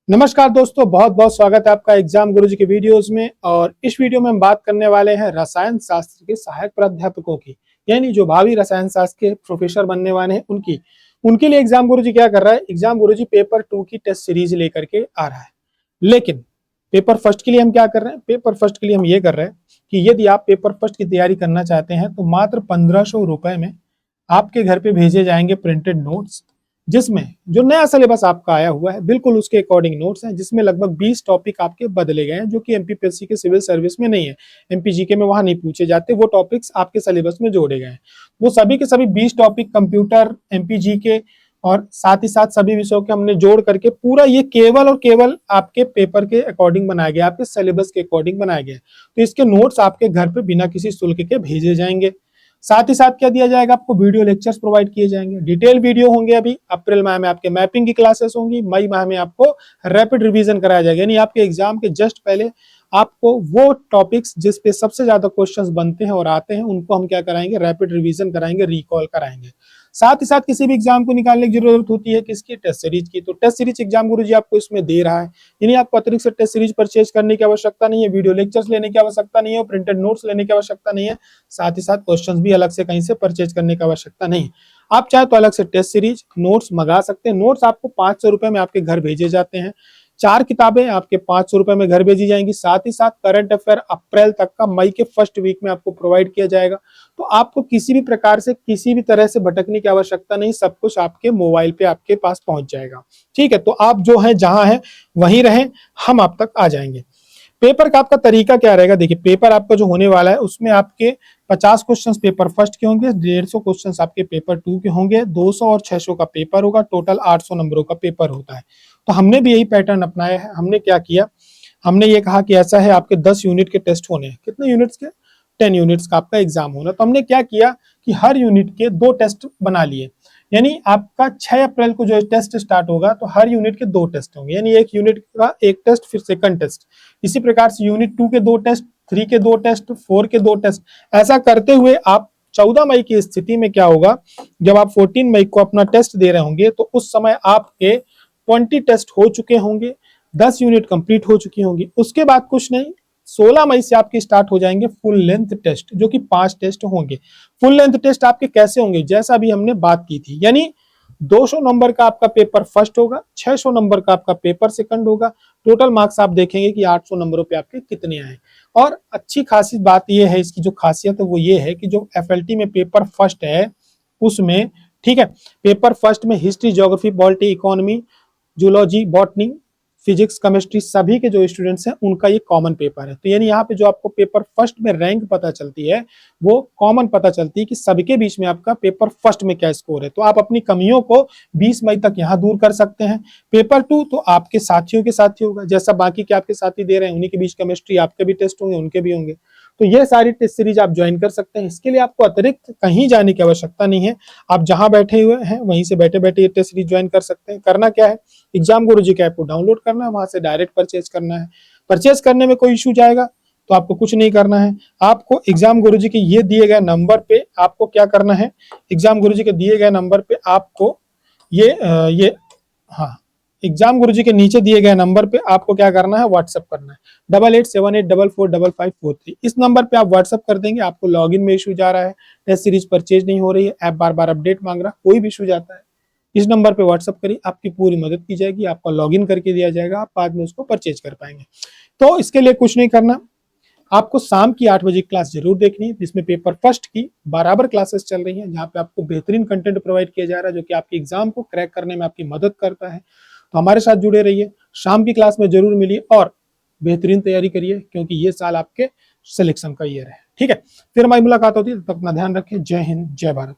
नमस्कार दोस्तों, बहुत बहुत स्वागत है आपका एग्जाम गुरुजी के वीडियोस में। और इस वीडियो में हम बात करने वाले हैं रसायन शास्त्र के सहायक प्राध्यापकों की, यानी जो भावी रसायन शास्त्र के प्रोफेसर बनने वाले हैं उनके लिए एग्जाम गुरुजी क्या कर रहा है। एग्जाम गुरुजी पेपर 2 की टेस्ट सीरीज लेकर के आ रहा है। लेकिन पेपर फर्स्ट के लिए हम क्या कर रहे हैं, पेपर फर्स्ट के लिए हम ये कर रहे हैं कि यदि आप पेपर फर्स्ट की तैयारी करना चाहते हैं तो मात्र 1500 रुपए में आपके घर पे भेजे जाएंगे प्रिंटेड नोट्स, जिसमें जो नया सिलेबस आपका आया हुआ है बिल्कुल उसके अकॉर्डिंग नोट्स हैं, जिसमें लगभग 20 टॉपिक आपके बदले गए हैं जो कि एमपीपीएससी के सिविल सर्विस में नहीं है। एमपीजीके में वहां नहीं पूछे जाते, वो टॉपिक्स आपके सिलेबस में जोड़े गए हैं। वो सभी के सभी 20 टॉपिक कंप्यूटर, एमपीजीके और साथ ही साथ सभी विषयों के हमने जोड़ करके पूरा ये केवल और केवल आपके पेपर के अकॉर्डिंग बनाया गया, आपके सिलेबस के अकॉर्डिंग बनाया गया। तो इसके नोट्स आपके घर पे बिना किसी शुल्क के भेजे जाएंगे। साथ ही साथ क्या दिया जाएगा, आपको वीडियो लेक्चर्स प्रोवाइड किए जाएंगे, डिटेल वीडियो होंगे। अभी अप्रैल माह में आपके मैपिंग की क्लासेस होंगी, मई माह में आपको रैपिड रिवीजन कराया जाएगा, यानी आपके एग्जाम के जस्ट पहले आपको वो टॉपिक्स जिस पे सबसे ज्यादा क्वेश्चंस बनते हैं और आते हैं उनको हम क्या कराएंगे, रैपिड रिवीजन कराएंगे, रिकॉल कराएंगे। साथ ही साथ किसी भी एग्जाम को निकालने की जरूरत होती है किसकी, टेस्ट सीरीज की। तो टेस्ट सीरीज एग्जाम गुरुजी आपको इसमें दे रहा है, यानी आपको अतिरिक्त से टेस्ट सीरीज परचेज करने की आवश्यकता नहीं है, वीडियो लेक्चर्स लेने की आवश्यकता नहीं है, प्रिंटेड नोट्स लेने की आवश्यकता नहीं है, साथ ही साथ क्वेश्चंस भी अलग से कहीं से परचेज करने की आवश्यकता नहीं है। आप चाहे तो अलग से टेस्ट सीरीज नोट्स मंगा सकते हैं। नोट्स आपको 500 रुपए में आपके घर भेजे जाते हैं। 4 किताबें आपके 500 रुपए में घर भेजी जाएंगी। साथ ही साथ करंट अफेयर अप्रैल तक का मई के फर्स्ट वीक में आपको प्रोवाइड किया जाएगा। तो आपको किसी भी प्रकार से किसी भी तरह से भटकने की आवश्यकता नहीं, सब कुछ आपके मोबाइल पे आपके पास पहुंच जाएगा। ठीक है, तो आप जो है जहां है वहीं रहें, हम आप तक आ जाएंगे। पेपर का आपका तरीका क्या रहेगा, देखिए पेपर आपका जो होने वाला है उसमें आपके 50 क्वेश्चंस पेपर फर्स्ट के होंगे, 150 क्वेश्चंस आपके पेपर 2 के होंगे, 200 और 600 का पेपर होगा, टोटल 800 नंबरों का पेपर होता है। तो हमने भी यही पैटर्न अपनाया है। हमने क्या किया, हमने ये कहा कि ऐसा है आपके 10 यूनिट के टेस्ट होने हैं। कितने यूनिट्स के, 10 यूनिट्स का आपका एग्जाम होना। तो हमने क्या किया कि हर यूनिट के 2 टेस्ट बना लिए, यानी आपका 6 अप्रैल को जो टेस्ट स्टार्ट होगा तो हर यूनिट के 2 टेस्ट होंगे, यानी एक यूनिट का एक टेस्ट फिर सेकंड टेस्ट। इसी प्रकार से यूनिट 2 के 2 टेस्ट, 3 के 2 टेस्ट, 4 के 2 टेस्ट। ऐसा करते हुए आप 14 मई की स्थिति में क्या होगा, जब आप 14 मई को अपना टेस्ट दे रहे होंगे तो उस समय आपके 20 टेस्ट हो चुके होंगे, 10 यूनिट कंप्लीट हो चुकी होंगी। उसके बाद कुछ नहीं, 16 मई से आपके स्टार्ट हो जाएंगे फुल लेंथ टेस्ट, जो कि 5 टेस्ट होंगे। फुल लेंथ टेस्ट आपके कैसे होंगे, जैसा अभी हमने बात की थी, यानी 200 नंबर का आपका पेपर फर्स्ट होगा, 600 नंबर का आपका पेपर सेकंड होगा। टोटल मार्क्स आप देखेंगे कि 800 नंबरों पे आपके कितने आए। और अच्छी खासी बात यह है, इसकी जो खासियत है वो ये है कि जो एफएलटी में पेपर फर्स्ट है उसमें, ठीक है, पेपर फर्स्ट में history, geography, polity, economy, zoology, botany, physics, chemistry सभी के जो स्टूडेंट्स हैं उनका ये कॉमन पेपर है। तो यानी यहाँ पे जो आपको पेपर फर्स्ट में रैंक पता चलती है वो कॉमन पता चलती है कि सबके बीच में आपका पेपर फर्स्ट में क्या स्कोर है। तो आप अपनी कमियों को 20 मई तक यहाँ दूर कर सकते हैं। पेपर 2 तो आपके साथियों के साथ ही होगा, जैसा बाकी के आपके साथी दे रहे हैं उन्हीं के बीच केमिस्ट्री आपके भी टेस्ट होंगे, उनके भी होंगे। तो ये सारी टेस्ट सीरीज आप ज्वाइन कर सकते हैं। इसके लिए आपको अतिरिक्त कहीं जाने की आवश्यकता नहीं है, आप जहां बैठे हुए हैं वहीं से बैठे बैठे ये टेस्ट सीरीज ज्वाइन कर सकते हैं। करना क्या है, एग्जाम गुरुजी के ऐप को डाउनलोड करना है, वहां से डायरेक्ट परचेज करना है। परचेज करने में कोई इशू जाएगा तो आपको कुछ नहीं करना है, आपको एग्जाम गुरुजी के ये दिए गए नंबर पे आपको क्या करना है, एग्जाम गुरुजी के दिए गए नंबर पे आपको ये हाँ, एग्जाम गुरुजी के नीचे दिए गए नंबर पे आपको क्या करना है, व्हाट्सएप करना है 8878445543। इस नंबर पे आप व्हाट्सएप कर देंगे। आपको लॉगिन में इशू जा रहा है, टेस्ट सीरीज परचेज नहीं हो रही है, ऐप बार बार अपडेट मांग रहा है, कोई भी इशू जाता है, इस नंबर पे व्हाट्सएप करिए, आपकी पूरी मदद की जाएगी, आपका लॉगिन करके दिया जाएगा, आप बाद में उसको परचेज कर पाएंगे। तो इसके लिए कुछ नहीं करना, आपको शाम की 8 बजे क्लास जरूर देखनी है, जिसमें पेपर फर्स्ट की बराबर क्लासेस चल रही हैं, जहाँ पे आपको बेहतरीन कंटेंट प्रोवाइड किया जा रहा है जो कि आपके एग्जाम को क्रैक करने में आपकी मदद करता है। तो हमारे साथ जुड़े रहिए, शाम की क्लास में जरूर मिलिए और बेहतरीन तैयारी करिए, क्योंकि ये साल आपके सिलेक्शन का ईयर है। ठीक है, फिर हमारी मुलाकात होती है, तब तक अपना ध्यान रखें। जय हिंद, जय भारत।